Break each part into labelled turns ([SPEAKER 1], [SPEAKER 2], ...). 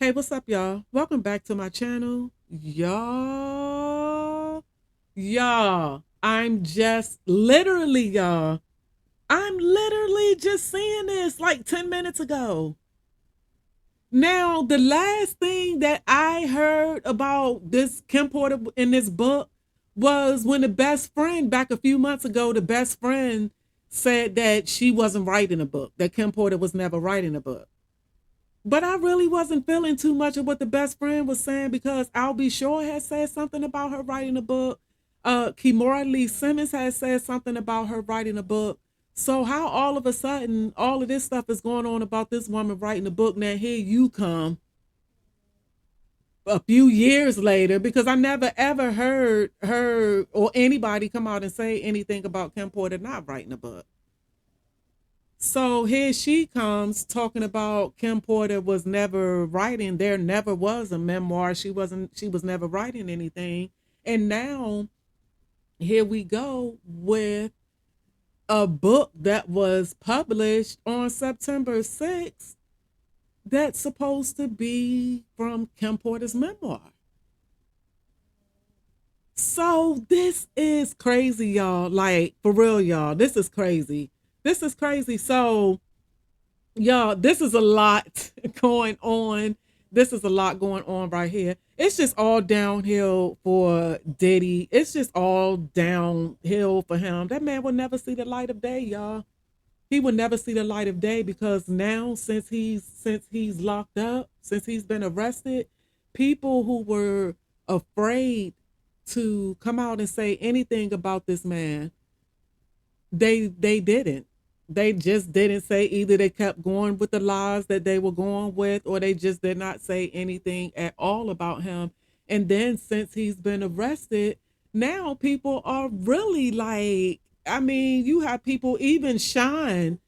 [SPEAKER 1] Hey, what's up, y'all? Welcome back to my channel. Y'all, I'm just literally, y'all, I'm literally just seeing this like 10 minutes ago. Now, the last thing that I heard about this Kim Porter in this book was when the best friend, back a few months ago, the best friend said that she wasn't writing a book, that Kim Porter was never writing a book. But I really wasn't feeling too much of what the best friend was saying because Albie Shore had said something about her writing a book. Kimora Lee Simmons had said something about her writing a book. So how all of a sudden all of this stuff is going on about this woman writing a book? Now here you come a few years later, because I never ever heard her or anybody come out and say anything about Kim Porter not writing a book. So here she comes talking about Kim Porter was never writing. There never was a memoir. She was never writing anything. And now here we go with a book that was published on September 6th that's supposed to be from Kim Porter's memoir. So this is crazy, y'all. Like, for real, y'all. This is crazy. This is crazy. So y'all, this is a lot going on. This is a lot going on right here. It's just all downhill for Diddy. It's just all downhill for him. That man will never see the light of day, y'all. He will never see the light of day because now, since he's locked up, since he's been arrested, people who were afraid to come out and say anything about this man, they didn't. They just didn't say. Either they kept going with the lies that they were going with, or they just did not say anything at all about him. And then since he's been arrested, now people are really like, I mean, you have people, even Shine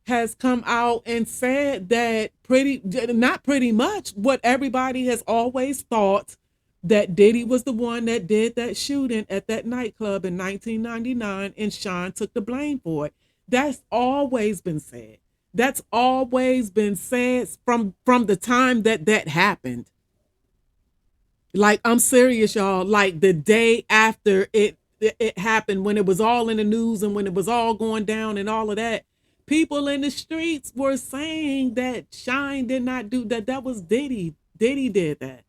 [SPEAKER 1] has come out and said that pretty, not pretty much, what everybody has always thought, that Diddy was the one that did that shooting at that nightclub in 1999 and Sean took the blame for it. That's always been said. That's always been said from the time that that happened. Like, I'm serious, y'all. Like, the day after it happened, when it was all in the news and when it was all going down and all of that, people in the streets were saying that Shine did not do that. That was Diddy. Diddy did that.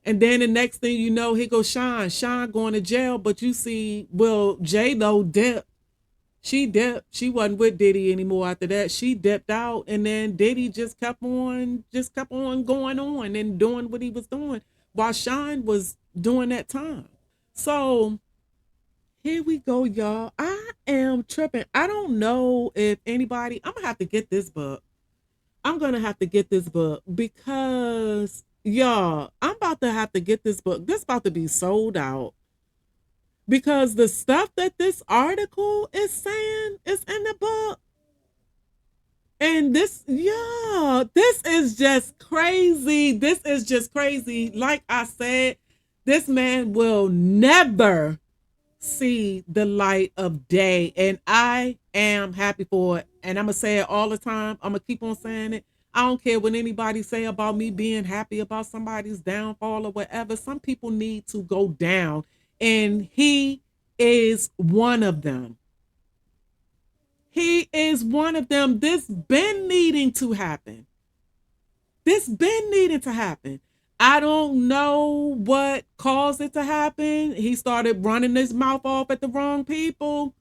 [SPEAKER 1] And then the next thing you know, here goes Sean. Sean going to jail, but you see, well, J Lo dipped. She dipped. She wasn't with Diddy anymore after that. She dipped out, and then Diddy just kept on going on and doing what he was doing while Sean was doing that time. So here we go, y'all. I am tripping. I don't know if anybody. I'm gonna have to get this book. I'm gonna have to get this book because y'all, I'm about to have to get this book. This about to be sold out because the stuff that this article is saying is in the book. And this, yeah, this is just crazy. This is just crazy. Like I said, this man will never see the light of day. And I am happy for it. And I'm going to say it all the time. I'm going to keep on saying it. I don't care what anybody say about me being happy about somebody's downfall or whatever. Some people need to go down. And he is one of them. He is one of them. This been needing to happen. This been needing to happen. I don't know what caused it to happen. He started running his mouth off at the wrong people.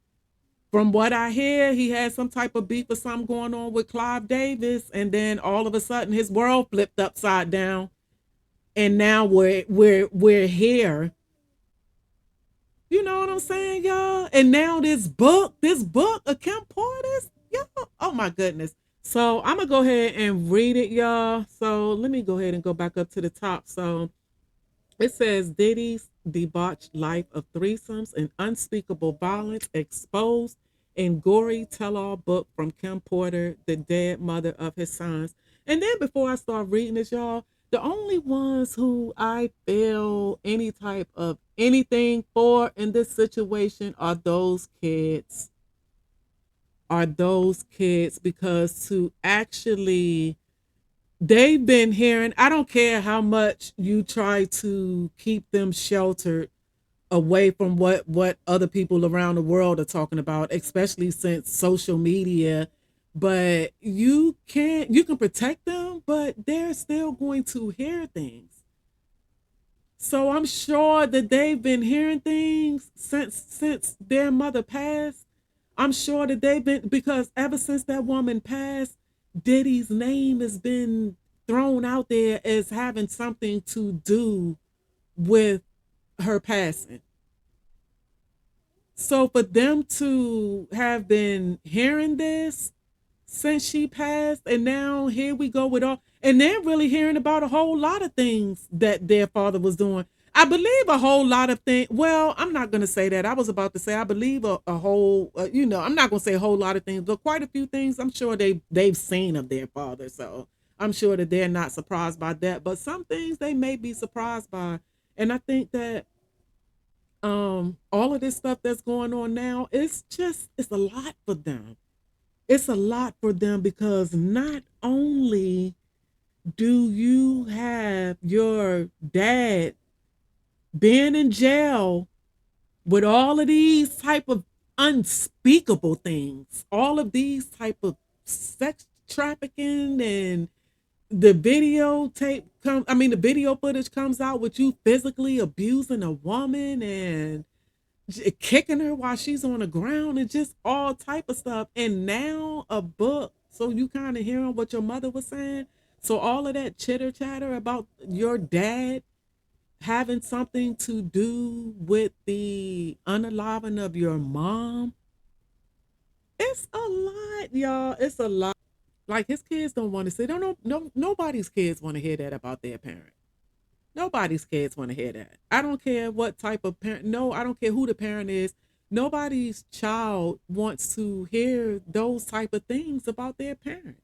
[SPEAKER 1] From what I hear, he had some type of beef or something going on with Clive Davis, and then all of a sudden his world flipped upside down. And now we're here. You know what I'm saying, y'all? And now this book of Kim Porter's, y'all. Oh my goodness. So I'm gonna go ahead and read it, y'all. So let me go ahead and go back up to the top. So it says Diddy's debauched life of threesomes and unspeakable violence exposed in gory tell-all book from Kim Porter, the dead mother of his sons. And then before I start reading this, y'all, the only ones who I feel any type of anything for in this situation are those kids. Are those kids, because to actually They've been hearing, I don't care how much you try to keep them sheltered away from what other people around the world are talking about, especially since social media. But you can protect them, but they're still going to hear things. So I'm sure that they've been hearing things since their mother passed. I'm sure that they've been, because ever since that woman passed, Diddy's name has been thrown out there as having something to do with her passing. So for them to have been hearing this since she passed, and now here we go with all, and they're really hearing about a whole lot of things that their father was doing. I believe a whole lot of things. Well, I'm not going to say that. I was about to say I believe a whole, I'm not going to say a whole lot of things, but quite a few things I'm sure they've seen of their father. So I'm sure that they're not surprised by that. But some things they may be surprised by, and I think that all of this stuff that's going on now, it's a lot for them. It's a lot for them because not only do you have your dad being in jail with all of these type of unspeakable things, all of these type of sex trafficking, and the videotape come I mean the video footage comes out with you physically abusing a woman and kicking her while she's on the ground and just all type of stuff. And now a book, so you kind of hearing what your mother was saying. So all of that chitter chatter about your dad having something to do with the unaliving of your mom, it's a lot, y'all. It's a lot. Like his kids don't want to say, no, nobody's kids want to hear that about their parent. Nobody's kids want to hear that. I don't care what type of parent. No, I don't care who the parent is. Nobody's child wants to hear those type of things about their parent.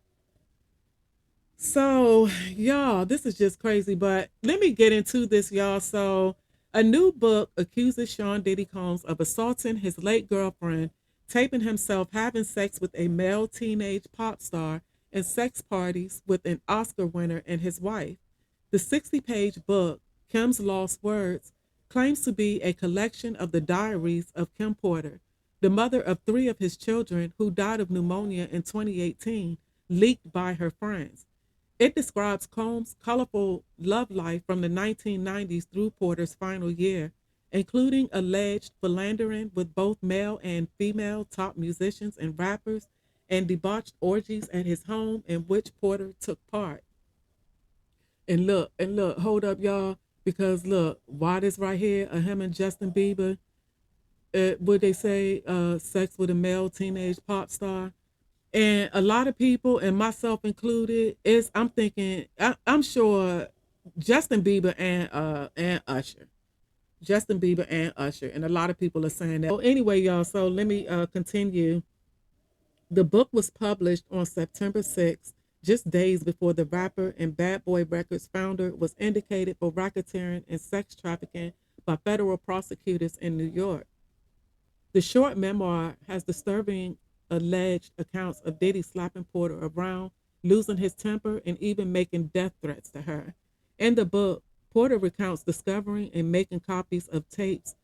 [SPEAKER 1] So, y'all, this is just crazy. But let me get into this, y'all. So, a new book accuses Sean Diddy Combs of assaulting his late girlfriend, taping himself having sex with a male teenage pop star, and sex parties with an Oscar winner and his wife. The 60-page book, Kim's Lost Words, claims to be a collection of the diaries of Kim Porter, the mother of three of his children who died of pneumonia in 2018, leaked by her friends. It describes Combs' colorful love life from the 1990s through Porter's final year, including alleged philandering with both male and female top musicians and rappers, and debauched orgies at his home in which Porter took part. And look, hold up, y'all, because look, why this right here, him and Justin Bieber, would they say, sex with a male teenage pop star? And a lot of people, and myself included, is I'm thinking, I'm sure Justin Bieber and Usher, Justin Bieber and Usher, and a lot of people are saying that. So anyway, y'all, so let me continue. The book was published on September 6th, just days before the rapper and Bad Boy Records founder was indicated for racketeering and sex trafficking by federal prosecutors in New York. The short memoir has disturbing alleged accounts of Diddy slapping Porter around, losing his temper, and even making death threats to her. In the book, Porter recounts discovering and making copies of tapes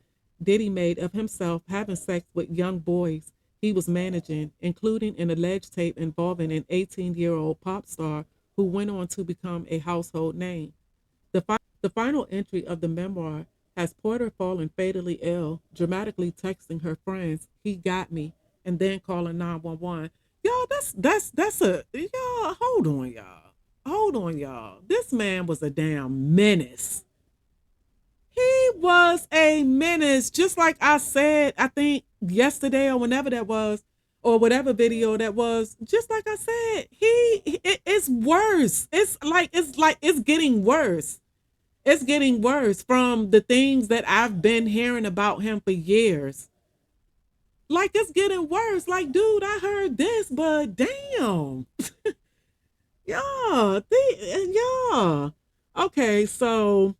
[SPEAKER 1] Diddy made of himself having sex with young boys he was managing, including an alleged tape involving an 18-year-old pop star who went on to become a household name. The final entry of the memoir has Porter fallen fatally ill, dramatically texting her friends, "He got me," and then calling 911. Y'all, that's a y'all. Hold on, y'all. Hold on, y'all. This man was a damn menace. He was a menace, just like I said. I think yesterday or whenever that was, or whatever video that was. Just like I said, it's worse. It's like it's getting worse. It's getting worse from the things that I've been hearing about him for years. Like it's getting worse. Like, dude, I heard this, but damn. Yeah. Yeah. Okay, so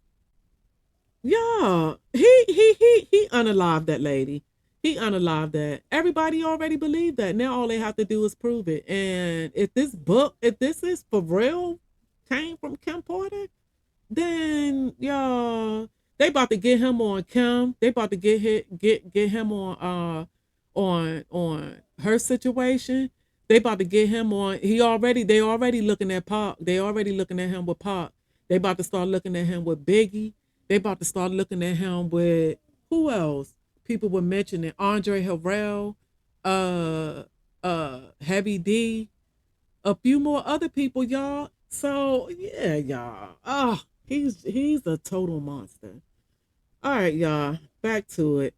[SPEAKER 1] yeah. He unalived that lady. He unalived that. Everybody already believed that. Now all they have to do is prove it. And if this book, if this is for real, came from Kim Porter, then y'all, they about to get him on Kim. They about to get him on her situation. They about to get him on. They already looking at Pop. They already looking at him with Pop. They about to start looking at him with Biggie. They about to start looking at him with who else? People were mentioning Andre Harrell, uh, Heavy D, a few more other people, y'all. So yeah, y'all. Oh, he's a total monster. All right, y'all. Back to it.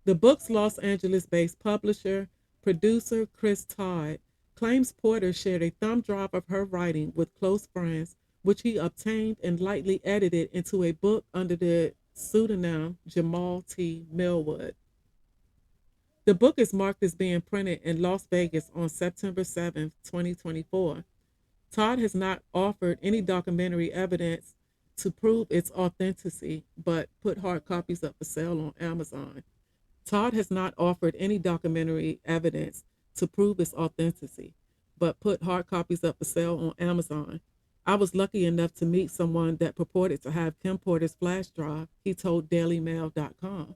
[SPEAKER 1] The book's Los Angeles-based publisher, producer Chris Todd claims Porter shared a thumb drive of her writing with close friends, which he obtained and lightly edited into a book under the pseudonym Jamal T. Millwood. The book is marked as being printed in Las Vegas on September 7th, 2024. Todd has not offered any documentary evidence to prove its authenticity, but put hard copies up for sale on Amazon. Todd has not offered any documentary evidence to prove its authenticity, but put hard copies up for sale on Amazon. I was lucky enough to meet someone that purported to have Kim Porter's flash drive, he told DailyMail.com.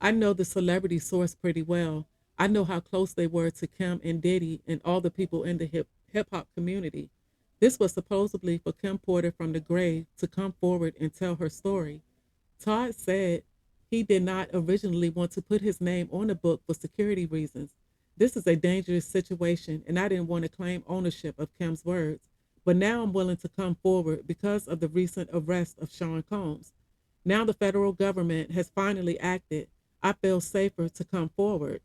[SPEAKER 1] I know the celebrity source pretty well. I know how close they were to Kim and Diddy and all the people in the hip hop community. This was supposedly for Kim Porter from the grave to come forward and tell her story. Todd said he did not originally want to put his name on the book for security reasons. This is a dangerous situation, and I didn't want to claim ownership of Kim's words. But now I'm willing to come forward because of the recent arrest of Sean Combs. Now the federal government has finally acted. I feel safer to come forward.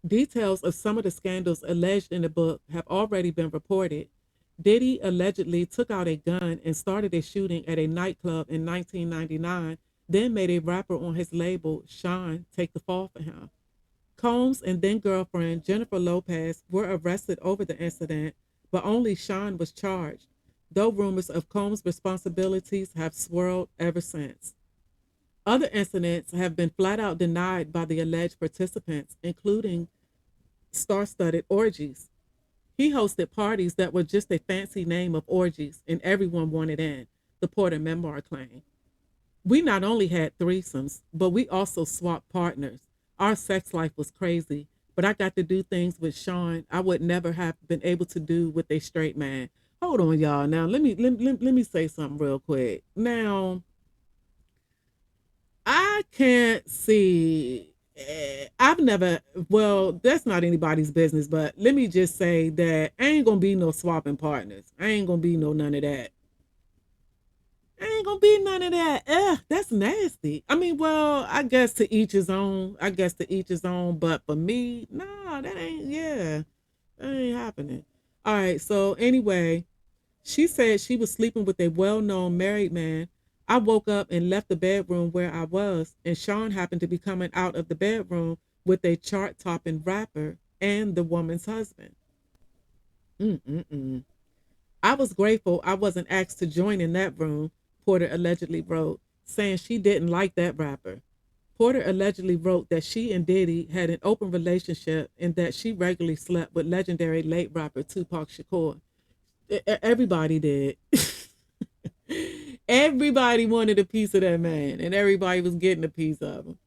[SPEAKER 1] Details of some of the scandals alleged in the book have already been reported. Diddy allegedly took out a gun and started a shooting at a nightclub in 1999, then made a rapper on his label, Sean, take the fall for him. Combs and then girlfriend Jennifer Lopez were arrested over the incident, but only Sean was charged, though rumors of Combs' responsibilities have swirled ever since. Other incidents have been flat out denied by the alleged participants, including star studded orgies. He hosted parties that were just a fancy name of orgies, and everyone wanted in, the Porter Memoir claimed. We not only had threesomes, but we also swapped partners. Our sex life was crazy, but I got to do things with Sean I would never have been able to do with a straight man. Hold on, y'all. Now, let me say something real quick. Now, I can't see. I've never, well, that's not anybody's business, but let me just say that ain't gonna be no swapping partners. I ain't gonna be no none of that. Ain't gonna be none of that. Ugh, that's nasty. I mean, well, I guess to each his own. I guess to each his own. But for me, nah, that ain't, yeah, that ain't happening. All right, so anyway, she said she was sleeping with a well known married man. I woke up and left the bedroom where I was, and Sean happened to be coming out of the bedroom with a chart topping rapper and the woman's husband. Mm-mm-mm. I was grateful I wasn't asked to join in that room, Porter allegedly wrote, saying she didn't like that rapper. Porter allegedly wrote that she and Diddy had an open relationship and that she regularly slept with legendary late rapper Tupac Shakur. Everybody did. Everybody wanted a piece of that man, and everybody was getting a piece of him.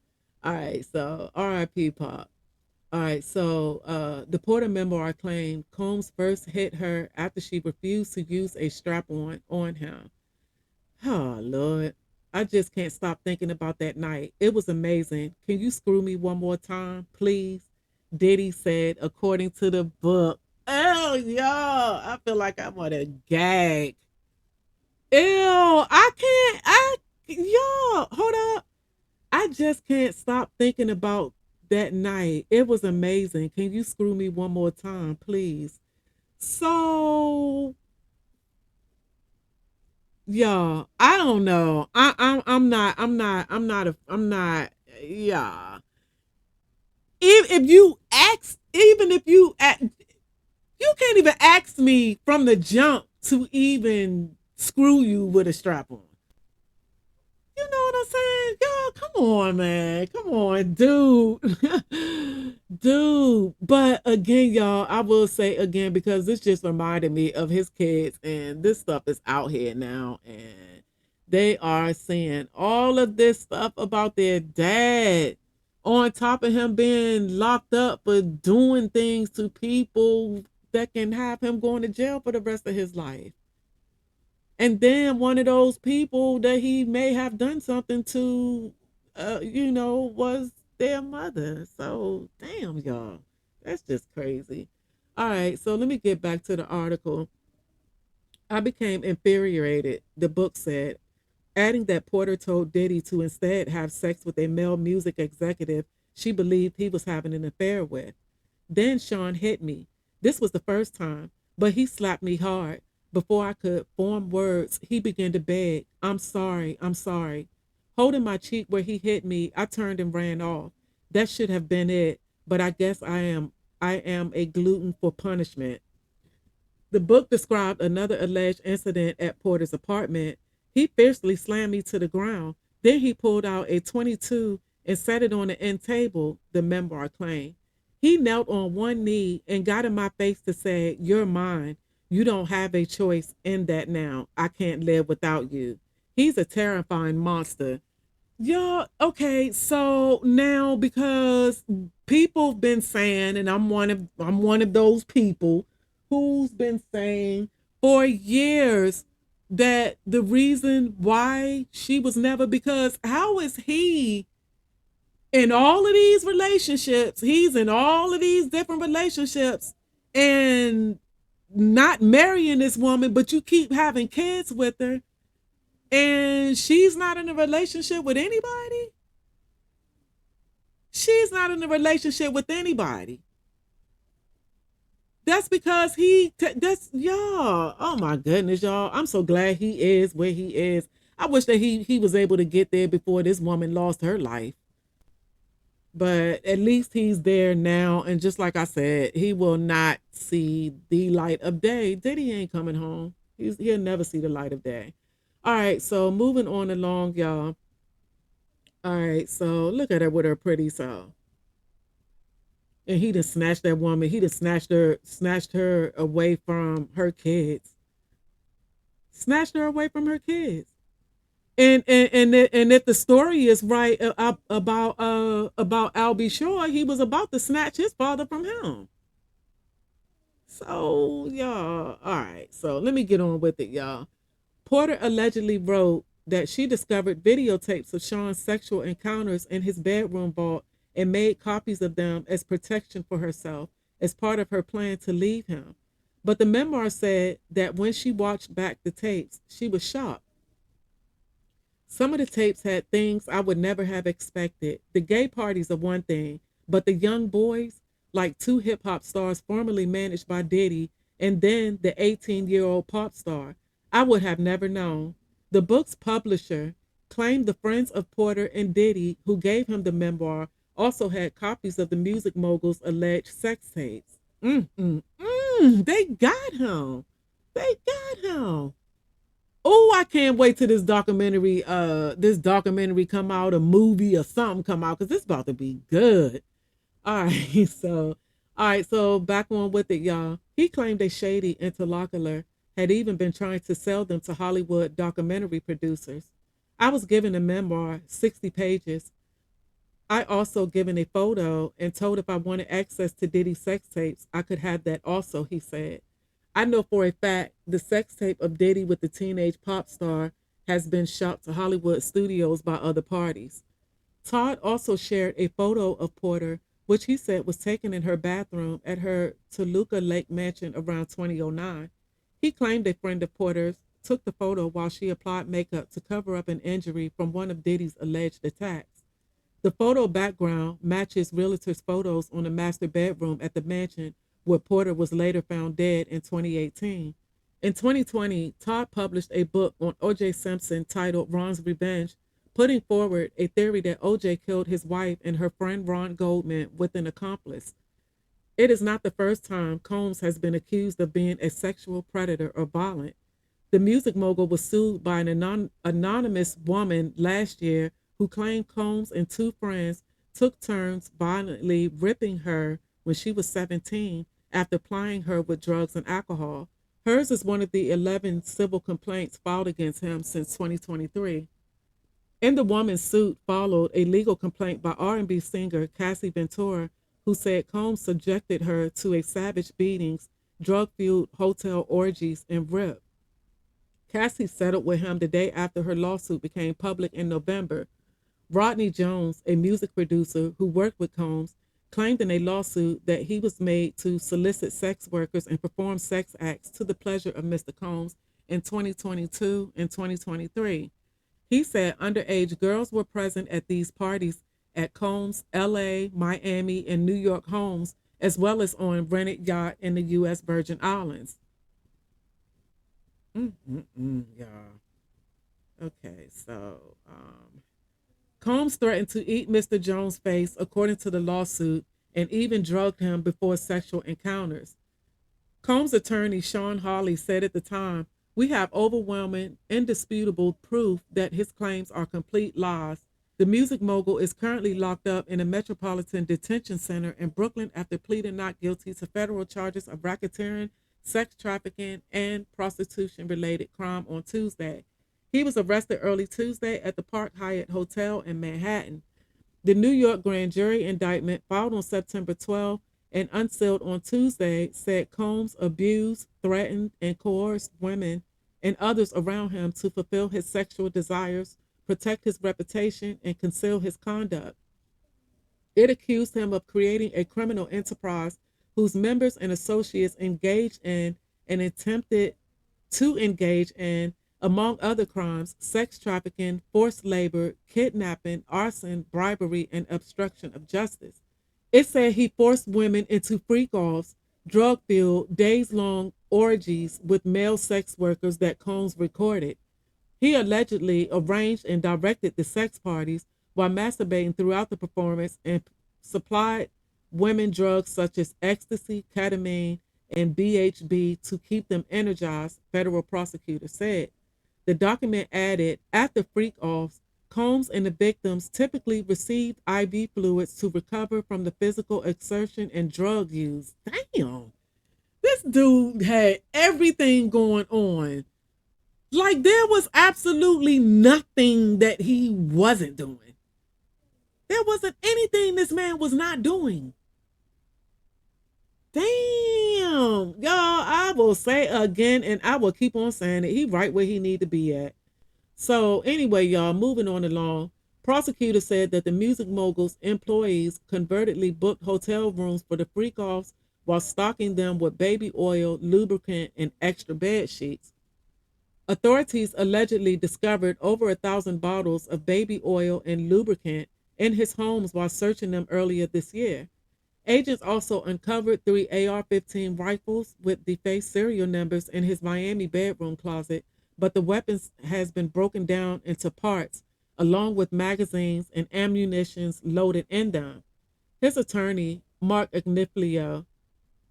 [SPEAKER 1] All right, so R.I.P. Pop. All right, so the Porter memoir claimed Combs first hit her after she refused to use a strap on him. Oh, Lord. I just can't stop thinking about that night. It was amazing. Can you screw me one more time, please? Diddy said, according to the book. Oh, y'all. I feel like I want to gag. Ew, I can't. Y'all, hold up. I just can't stop thinking about that night. It was amazing. Can you screw me one more time, please? So, y'all, I don't know. I'm not. Yeah. If you ask, even if you you can't even ask me from the jump to even screw you with a strap on. You know what what I'm saying? Y'all, come on, man. Come on, dude. Dude. But again, y'all, I will say again, because this just reminded me of his kids, and this stuff is out here now, and they are saying all of this stuff about their dad on top of him being locked up for doing things to people that can have him going to jail for the rest of his life. And then one of those people that he may have done something to, was their mother. So, damn, y'all. That's just crazy. All right, so let me get back to the article. I became infuriated, the book said, adding that Porter told Diddy to instead have sex with a male music executive she believed he was having an affair with. Then Sean hit me. This was the first time, but he slapped me hard. Before I could form words, he began to beg, I'm sorry, I'm sorry. Holding my cheek where he hit me, I turned and ran off. That should have been it, but I guess I am a glutton for punishment. The book described another alleged incident at Porter's apartment. He fiercely slammed me to the ground. Then he pulled out a 22 and set it on the end table, the memoir claimed. He knelt on one knee and got in my face to say, you're mine. You don't have a choice in that now. I can't live without you. He's a terrifying monster. Yeah, okay. So now because people have been saying, and I'm one of those people who's been saying for years that the reason why she was never, because how is he in all of these relationships? He's in all of these different relationships and not marrying this woman, but you keep having kids with her and she's not in a relationship with anybody. She's not in a relationship with anybody. That's because that's y'all. Oh my goodness, y'all. I'm so glad he is where he is. I wish that he was able to get there before this woman lost her life. But at least he's there now. And just like I said, he will not see the light of day. Diddy ain't coming home. He'll never see the light of day. All right, so moving on along, y'all. All right, so look at her with her pretty self. And he just snatched that woman. He just snatched her away from her kids. Snatched her away from her kids. And if the story is right about Albie Shore, he was about to snatch his father from him. So y'all, all right. So let me get on with it, y'all. Porter allegedly wrote that she discovered videotapes of Sean's sexual encounters in his bedroom vault and made copies of them as protection for herself as part of her plan to leave him. But the memoir said that when she watched back the tapes, she was shocked. Some of the tapes had things I would never have expected. The gay parties are one thing, but the young boys, like two hip hop stars formerly managed by Diddy, and then the 18-year-old pop star, I would have never known. The book's publisher claimed the friends of Porter and Diddy who gave him the memoir also had copies of the music mogul's alleged sex tapes. They got him. They got him. Oh, I can't wait till this documentary come out, a movie or something come out, because it's about to be good. All right, so back on with it, y'all. He claimed a shady interlocutor had even been trying to sell them to Hollywood documentary producers. I was given a memoir, 60 pages. I also given a photo and told if I wanted access to Diddy's sex tapes, I could have that also, he said. I know for a fact the sex tape of Diddy with the teenage pop star has been shot to Hollywood studios by other parties. Todd also shared a photo of Porter, which he said was taken in her bathroom at her Toluca Lake mansion around 2009. He claimed a friend of Porter's took the photo while she applied makeup to cover up an injury from one of Diddy's alleged attacks. The photo background matches realtors' photos on the master bedroom at the mansion where Porter was later found dead in 2018. In 2020, Todd published a book on O.J. Simpson titled Ron's Revenge, putting forward a theory that O.J. killed his wife and her friend Ron Goldman with an accomplice. It is not the first time Combs has been accused of being a sexual predator or violent. The music mogul was sued by an anonymous woman last year who claimed Combs and two friends took turns violently ripping her when she was 17 after plying her with drugs and alcohol. Hers is one of the 11 civil complaints filed against him since 2023. In the woman's suit followed a legal complaint by R&B singer Cassie Ventura, who said Combs subjected her to a savage beatings, drug-fueled hotel orgies, and rip. Cassie settled with him the day after her lawsuit became public in November. Rodney Jones, a music producer who worked with Combs, claimed in a lawsuit that he was made to solicit sex workers and perform sex acts to the pleasure of Mr. Combs in 2022 and 2023. He said underage girls were present at these parties at Combs' LA, Miami, and New York homes, as well as on rented yacht in the U.S. Virgin Islands. Y'all. Okay, so Combs threatened to eat Mr. Jones' face, according to the lawsuit, and even drugged him before sexual encounters. Combs' attorney, Sean Hawley, said at the time, "We have overwhelming, indisputable proof that his claims are complete lies. The music mogul is currently locked up in a metropolitan detention center in Brooklyn after pleading not guilty to federal charges of racketeering, sex trafficking, and prostitution-related crime on Tuesday. He was arrested early Tuesday at the Park Hyatt Hotel in Manhattan. The New York grand jury indictment, filed on September 12th and unsealed on Tuesday, said Combs abused, threatened, and coerced women and others around him to fulfill his sexual desires, protect his reputation, and conceal his conduct. It accused him of creating a criminal enterprise whose members and associates engaged in and attempted to engage in, among other crimes, sex trafficking, forced labor, kidnapping, arson, bribery, and obstruction of justice. It said he forced women into freak offs, drug filled, days long orgies with male sex workers that Combs recorded. He allegedly arranged and directed the sex parties while masturbating throughout the performance and supplied women drugs such as ecstasy, ketamine, and BHB to keep them energized, federal prosecutors said. The document added, after freak offs, Combs and the victims typically received IV fluids to recover from the physical exertion and drug use. Damn. This dude had everything going on. Like there was absolutely nothing that he wasn't doing. There wasn't anything this man was not doing. Damn. Y'all, I will say again, and I will keep on saying it. He right where he need to be at. So anyway, y'all, moving on along. Prosecutors said that the music mogul's employees convertedly booked hotel rooms for the freak-offs while stocking them with baby oil, lubricant, and extra bed sheets. Authorities allegedly discovered over 1,000 bottles of baby oil and lubricant in his homes while searching them earlier this year. Agents also uncovered 3 AR-15 rifles with defaced serial numbers in his Miami bedroom closet, but the weapons has been broken down into parts, along with magazines and ammunitions loaded in them. His attorney, Mark Agnifilo,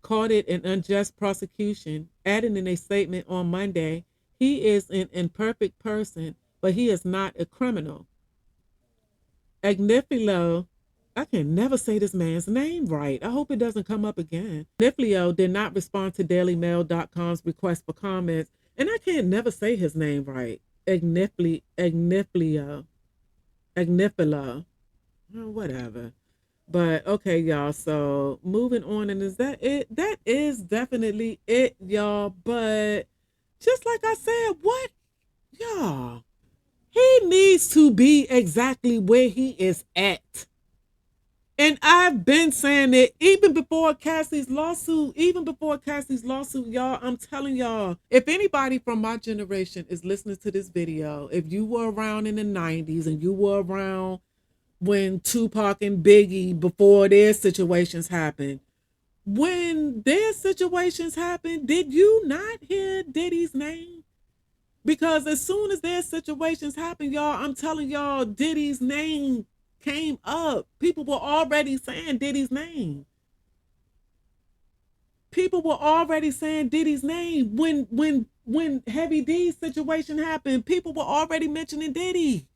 [SPEAKER 1] called it an unjust prosecution, adding in a statement on Monday, "He is an imperfect person, but he is not a criminal." Agnifilo, I can never say this man's name right. I hope it doesn't come up again. Agnifilo did not respond to DailyMail.com's request for comments, and I can't never say his name right. Agnifilo, oh, whatever. But okay, y'all. So moving on, and is that it? That is definitely it, y'all. But just like I said, what, y'all? He needs to be exactly where he is at. And I've been saying it even before Cassie's lawsuit, y'all. I'm telling y'all, if anybody from my generation is listening to this video, if you were around in the 90s and you were around when Tupac and Biggie, before their situations happened, when their situations happened, did you not hear Diddy's name? Because as soon as their situations happened, y'all, I'm telling y'all, Diddy's name came up. People were already saying Diddy's name. People were already saying Diddy's name. When Heavy D's situation happened, people were already mentioning Diddy.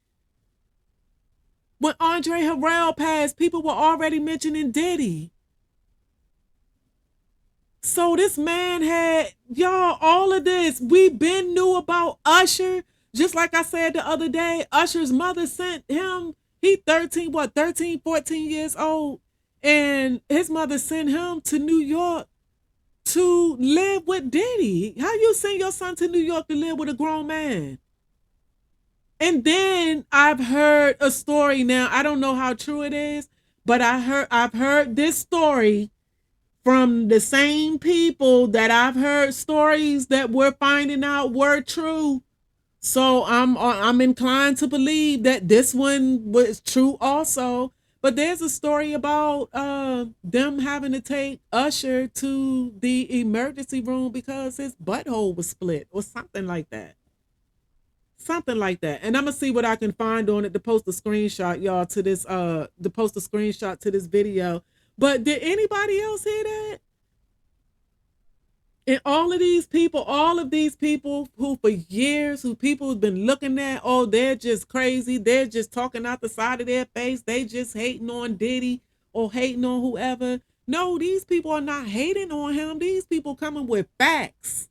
[SPEAKER 1] When Andre Harrell passed, people were already mentioning Diddy. So this man had, y'all, all of this. We been knew about Usher. Just like I said the other day, Usher's mother sent him, he 13, what, 13, 14 years old. And his mother sent him to New York to live with Diddy. How you send your son to New York to live with a grown man? And then I've heard a story now. I don't know how true it is, but I've heard this story from the same people that I've heard stories that we're finding out were true. So I'm inclined to believe that this one was true also. But there's a story about them having to take Usher to the emergency room because his butthole was split or something like that. Something like that. And I'm gonna see what I can find on it to post a screenshot, y'all, to this to post a screenshot to this video. But did anybody else hear that? And all of these people who for years, who people have been looking at, oh, they're just crazy. They're just talking out the side of their face. They just hating on Diddy or hating on whoever. No, these people are not hating on him. These people coming with facts.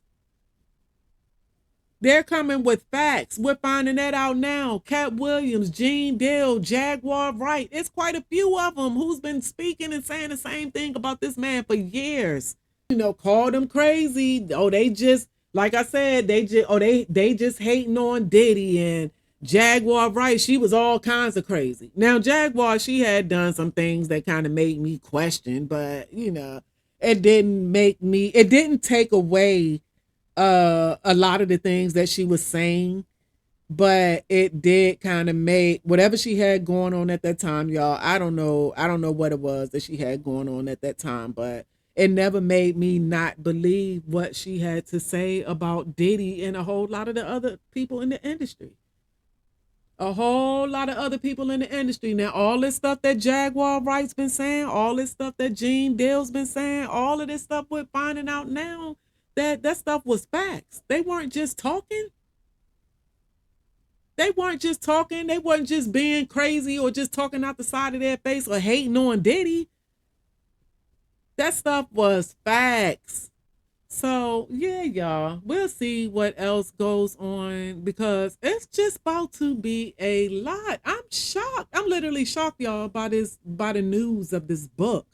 [SPEAKER 1] They're coming with facts. We're finding that out now. Cat Williams, Gene Deal, Jaguar Wright. It's quite a few of them who's been speaking and saying the same thing about this man for years. Called them crazy. Oh, they just, like I said, they just hating on Diddy. And Jaguar Wright, she was all kinds of crazy. Now Jaguar, she had done some things that kind of made me question, but it didn't take away a lot of the things that she was saying, but it did kind of make whatever she had going on at that time, y'all. I don't know what it was that she had going on at that time, but it never made me not believe what she had to say about Diddy and a whole lot of the other people in the industry. A whole lot of other people in the industry. Now, all this stuff that Jaguar Wright's been saying, all this stuff that Gene Dill's been saying, all of this stuff we're finding out now, that stuff was facts. They weren't just talking. They weren't just talking. They weren't just being crazy or just talking out the side of their face or hating on Diddy. That stuff was facts. So yeah, y'all, we'll see what else goes on because it's just about to be a lot. I'm shocked. I'm literally shocked, y'all, by the news of this book.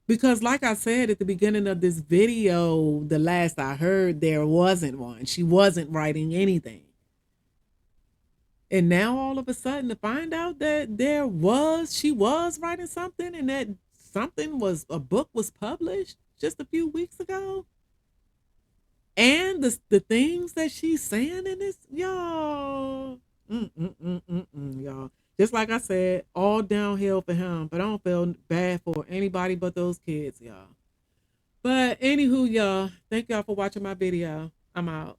[SPEAKER 1] Because like I said at the beginning of this video, the last I heard, there wasn't one. She wasn't writing anything. And now all of a sudden to find out that she was writing something and that a book was published just a few weeks ago. And the things that she's saying in this, y'all, y'all. Just like I said, all downhill for him. But I don't feel bad for anybody but those kids, y'all. But anywho, y'all, thank y'all for watching my video. I'm out.